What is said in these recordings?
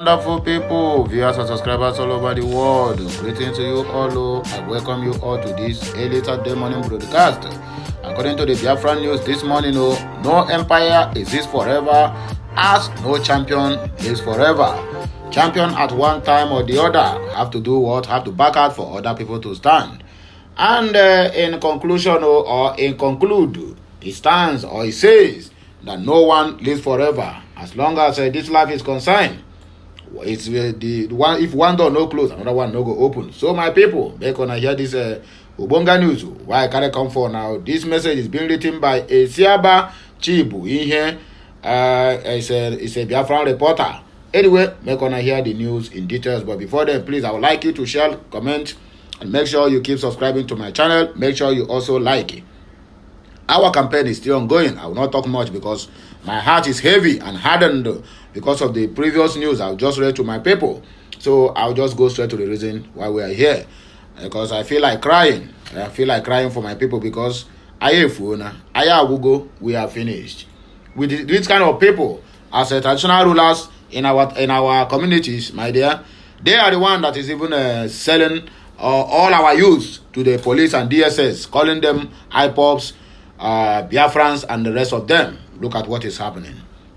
Wonderful people, viewers and subscribers all over the world, greeting to you all. I welcome you all to this early Saturday morning broadcast. According to the Biafran news this morning, no empire exists forever, as no champion lives forever. Champion at one time or the other have to do what? Have to back out for other people to stand. And in conclusion or in conclude, it stands or it says that no one lives forever as long as this life is concerned. It's the one, if one door no close, another one no go open. So my people, make when I hear this Ubonga news, why I carry come for now. This message is being written by a Siaba Chibu in here. It's a Biafran reporter. Anyway, make when I hear the news in details. But before then, please, I would like you to share, comment, and make sure you keep subscribing to my channel. Make sure you also like it. Our campaign is still ongoing. I will not talk much because my heart is heavy and hardened because of the previous news I've just read to my people. So I'll just go straight to the reason why we are here. Because I feel like crying. I feel like crying for my people because we are finished. With this kind of people, as a traditional rulers in our communities, my dear, they are the one that is even selling all our youth to the police and DSS, calling them IPOPs, Biafrans, and the rest of them. Look at what is happening.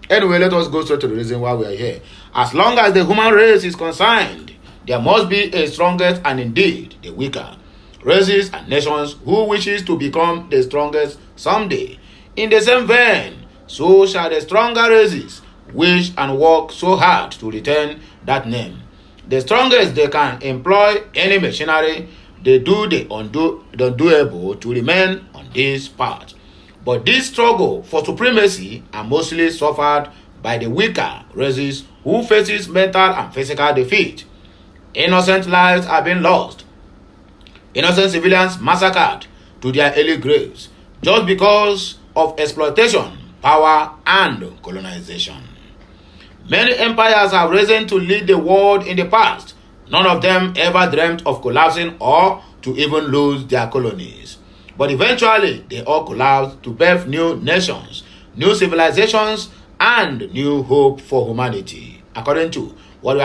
Anyway, let us go straight to the reason why we are here. As long as the human race is concerned, there must be a strongest and indeed a weaker. Races and nations who wishes to become the strongest someday. In the same vein, so shall the stronger races wish and work so hard to retain that name. The strongest they can employ any machinery, they do the undoable to remain on this path. But this struggle for supremacy are mostly suffered by the weaker races who faces mental and physical defeat. Innocent lives have been lost. Innocent civilians massacred to their early graves just because of exploitation, power, and colonization. Many empires have risen to lead the world in the past. None of them ever dreamt of collapsing or to even lose their colonies. But eventually, they all collapsed to birth new nations, new civilizations, and new hope for humanity. According to what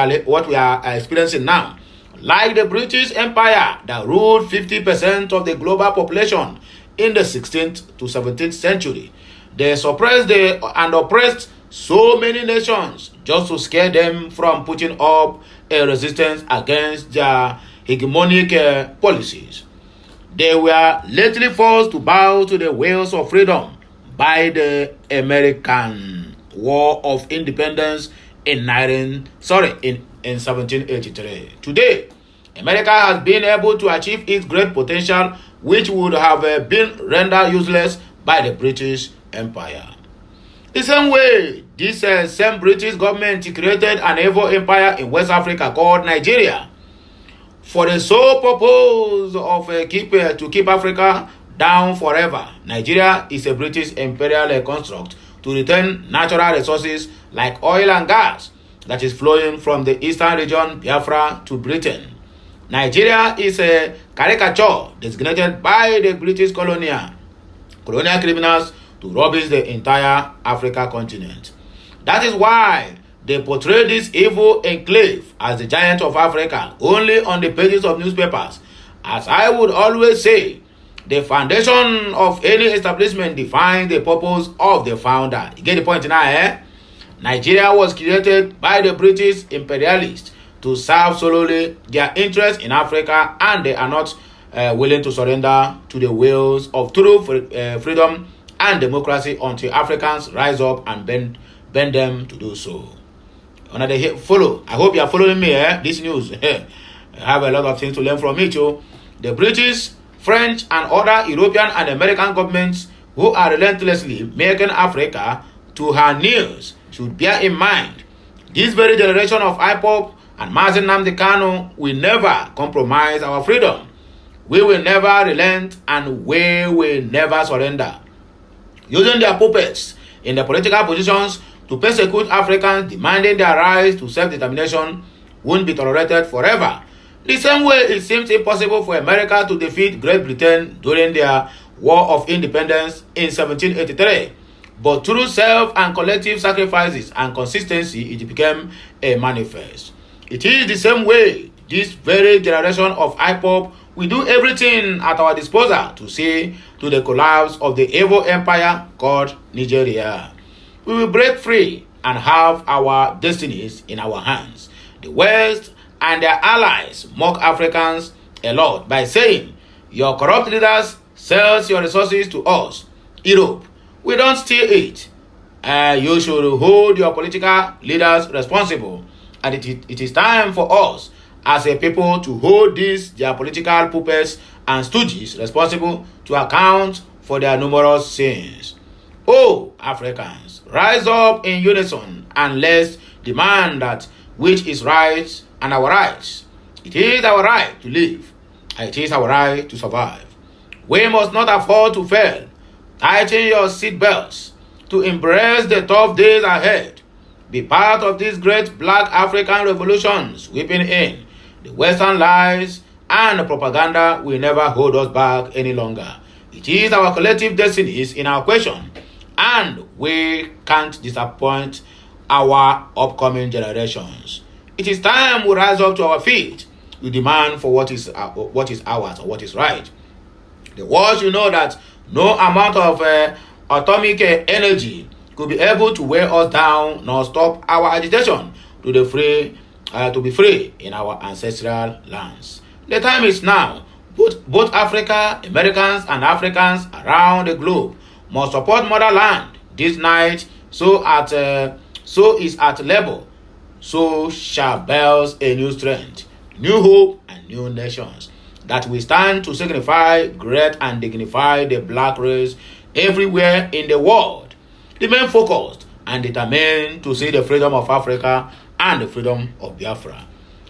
we are experiencing now, like the British Empire that ruled 50% of the global population in the 16th to 17th century, they suppressed and oppressed so many nations just to scare them from putting up a resistance against their hegemonic policies. They were lately forced to bow to the wails of freedom by the American War of Independence in 1783. Today, America has been able to achieve its great potential, which would have been rendered useless by the British Empire. The same way, this same British government created an evil empire in West Africa called Nigeria, for the sole purpose of to keep Africa down forever. Nigeria is a British imperial construct to retain natural resources like oil and gas that is flowing from the eastern region, Biafra, to Britain. Nigeria is a caricature designated by the British colonial criminals to rubbish the entire Africa continent. That is why they portray this evil enclave as the giant of Africa only on the pages of newspapers. As I would always say, the foundation of any establishment defines the purpose of the founder. You get the point now, eh? Nigeria was created by the British imperialists to serve solely their interests in Africa, and they are not willing to surrender to the wills of true freedom and democracy until Africans rise up and bend them to do so. Another follow. I hope you are following me. This news. I have a lot of things to learn from it too. The British, French, and other European and American governments who are relentlessly making Africa to her knees should bear in mind this very generation of IPOP and Mazi Nnamdi Kanu will never compromise our freedom. We will never relent and we will never surrender. Using their puppets in the political positions to persecute Africans demanding their rights to self-determination won't be tolerated forever. The same way it seems impossible for America to defeat Great Britain during their War of Independence in 1783. but through self and collective sacrifices and consistency, it became a manifest. It is the same way this very generation of IPOP will do everything at our disposal to see to the collapse of the evil empire called Nigeria. We will break free and have our destinies in our hands. The West and their allies mock Africans a lot by saying, your corrupt leaders sell your resources to us. Europe, we don't steal it. You should hold your political leaders responsible. And it is time for us as a people to hold these their political puppets and stooges responsible to account for their numerous sins. Oh, Africans, rise up in unison and let's demand that which is right and our rights. It is our right to live, and it is our right to survive. We must not afford to fail. Tighten your seatbelts to embrace the tough days ahead. Be part of this great black African revolution sweeping in. The Western lies and propaganda will never hold us back any longer. It is our collective destinies in our question, and we can't disappoint our upcoming generations. It is time we rise up to our feet. We demand for what is ours or what is right. The world should know that no amount of atomic energy could be able to weigh us down nor stop our agitation to be free in our ancestral lands. The time is now. Both Africa, Americans, and Africans around the globe must support motherland this night. So is at labor. So shall bells a new strength, new hope, and new nations that we stand to signify, great and dignify the black race everywhere in the world. Remain focused and determined to see the freedom of Africa and the freedom of Biafra.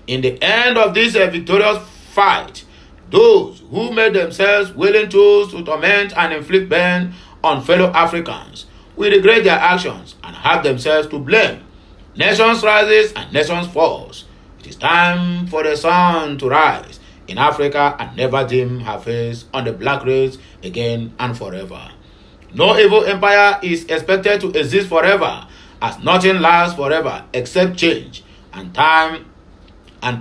In the end of this victorious fight, those who made themselves willing tools to torment and inflict pain on fellow Africans will regret their actions and have themselves to blame. Nations rises and nations falls. It is time for the sun to rise in Africa and never dim her face on the black race again and forever. No evil empire is expected to exist forever, as nothing lasts forever except change and time. And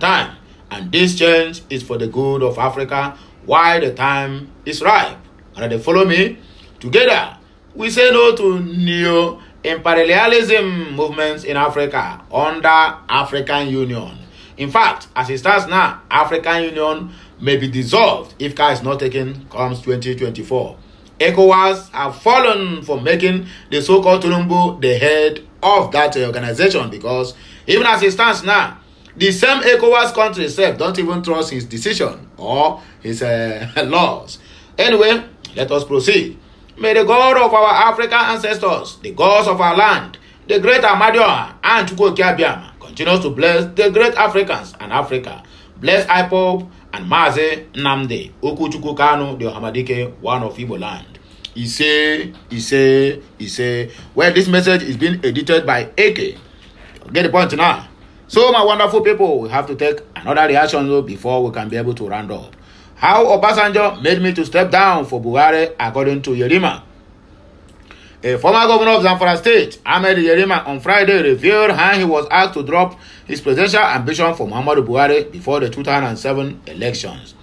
this change is for the good of Africa while the time is ripe. And they follow me? Together, we say no to neo-imperialism movements in Africa under African Union. In fact, as it stands now, African Union may be dissolved if care is not taken comes 2024. ECOWAS have fallen for making the so-called Tulumbu the head of that organization, because even as it stands now, the same ECOWAS country itself don't even trust his decision or his laws. Anyway, let us proceed. May the God of our African ancestors, the gods of our land, the great Amadioha and Chukwukabiama continues to bless the great Africans and Africa. Bless IPOP and Maze Nnamdi Okuchukwu Kanu, the Ohamadike, one of Igbo land. He say. Well, this message is being edited by AK. Get the point now. So, my wonderful people, we have to take another reaction before we can be able to round up. How Obasanjo made me to step down for Buhari, according to Yerima. A former governor of Zamfara State, Ahmed Yerima, on Friday revealed how he was asked to drop his presidential ambition for Muhammadu Buhari before the 2007 elections.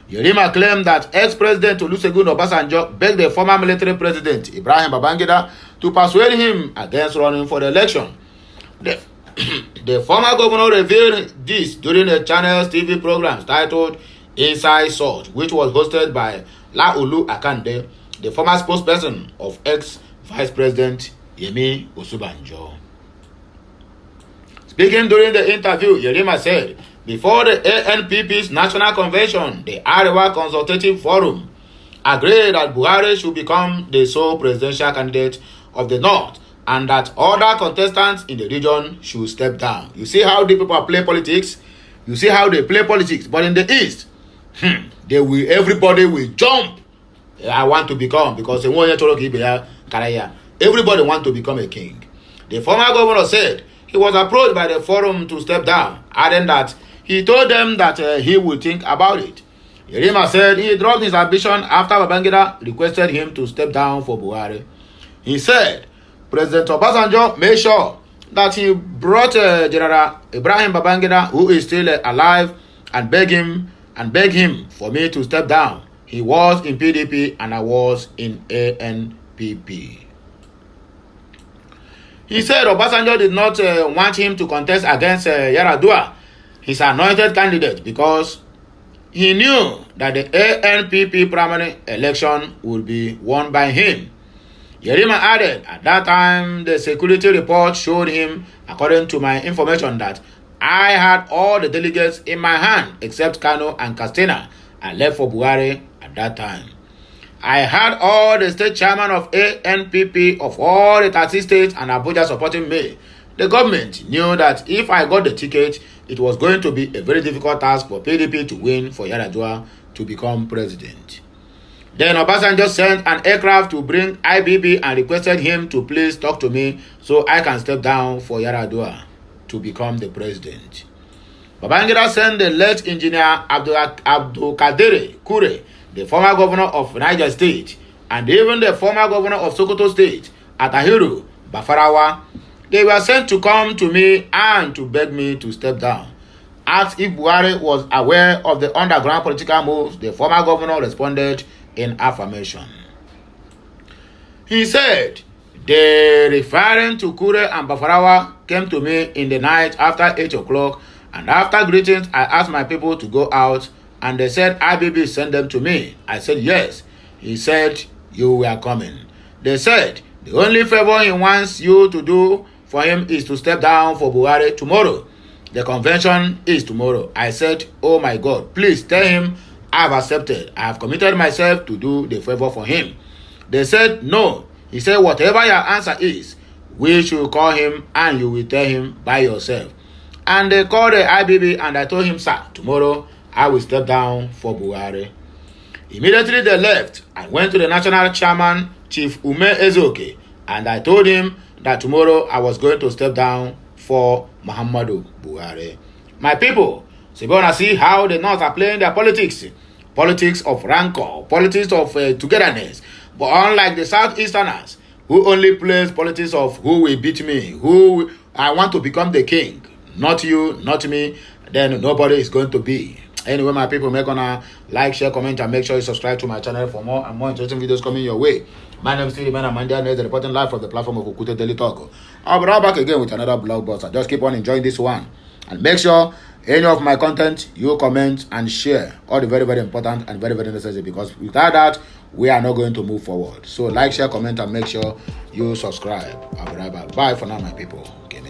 Yerima claimed that ex-president Olusegun Obasanjo begged the former military president Ibrahim Babangida to persuade him against running for the election. The former governor revealed this during a Channels TV program titled Inside Source, which was hosted by Laolu Akande, the former spokesperson of ex-Vice President Yemi Osinbajo. Speaking during the interview, Yerima said, before the ANPP's National Convention, the Arewa Consultative Forum agreed that Buhari should become the sole presidential candidate of the North and that other contestants in the region should step down. You see how the people play politics? You see how they play politics? But in the East, everybody will jump. I want to become, because everybody want to become a king. The former governor said he was approached by the forum to step down, adding that he told them that he would think about it. Yerima said he dropped his ambition after Babangida requested him to step down for Buhari. He said President Obasanjo made sure that he brought General Ibrahim Babangida, who is still alive, and begged him for me to step down. He was in PDP and I was in ANPP. He said Obasanjo did not want him to contest against Yar'Adua, his anointed candidate, because he knew that the ANPP primary election would be won by him. Yerima added, at that time, the security report showed him, according to my information, that I had all the delegates in my hand, except Kano and Katsina. I left for Buhari at that time. I had all the state chairman of ANPP of all the 30 states and Abuja supporting me. The government knew that if I got the ticket, it was going to be a very difficult task for PDP to win for Yar'Adua to become president. Then Obasanjo sent an aircraft to bring IBB and requested him to please talk to me so I can step down for Yar'Adua to become the president. Babangida sent the late engineer Abdul Kader Kure, the former governor of Niger State, and even the former governor of Sokoto State, Atahiru Bafarawa. They were sent to come to me and to beg me to step down. Asked if Buhari was aware of the underground political moves, the former governor responded in affirmation. He said, they, referring to Kure and Bafarawa, came to me in the night after 8 o'clock, and after greetings, I asked my people to go out, and they said IBB sent them to me. I said yes. He said, you were coming. They said, the only favor he wants you to do for him is to step down for Buhari tomorrow. The convention is tomorrow. I said, oh my God, please tell him I have accepted. I have committed myself to do the favor for him. They said, no. He said, whatever your answer is, we should call him and you will tell him by yourself. And they called the IBB and I told him, sir, tomorrow I will step down for Buhari. Immediately they left. I went to the national chairman, Chief Ume Ezoke, and I told him that tomorrow I was going to step down for Muhammadu Buhari. My people, so you want to see how the North are playing their politics. Politics of rancor, politics of togetherness. But unlike the Southeasterners, who only plays politics of who will beat me, who I want to become the king, not you, not me, then nobody is going to be. Anyway, my people, make gonna like, share, comment, and make sure you subscribe to my channel for more and more interesting videos coming your way. My name is Steve Mandia, reporting live from the platform of Okute Daily Talk. I'll be right back again with another blockbuster. Just keep on enjoying this one. And make sure any of my content, you comment and share. All the very, very important and very, very necessary, because without that, we are not going to move forward. So like, share, comment, and make sure you subscribe. I'll be right back. Bye for now, my people. Okay,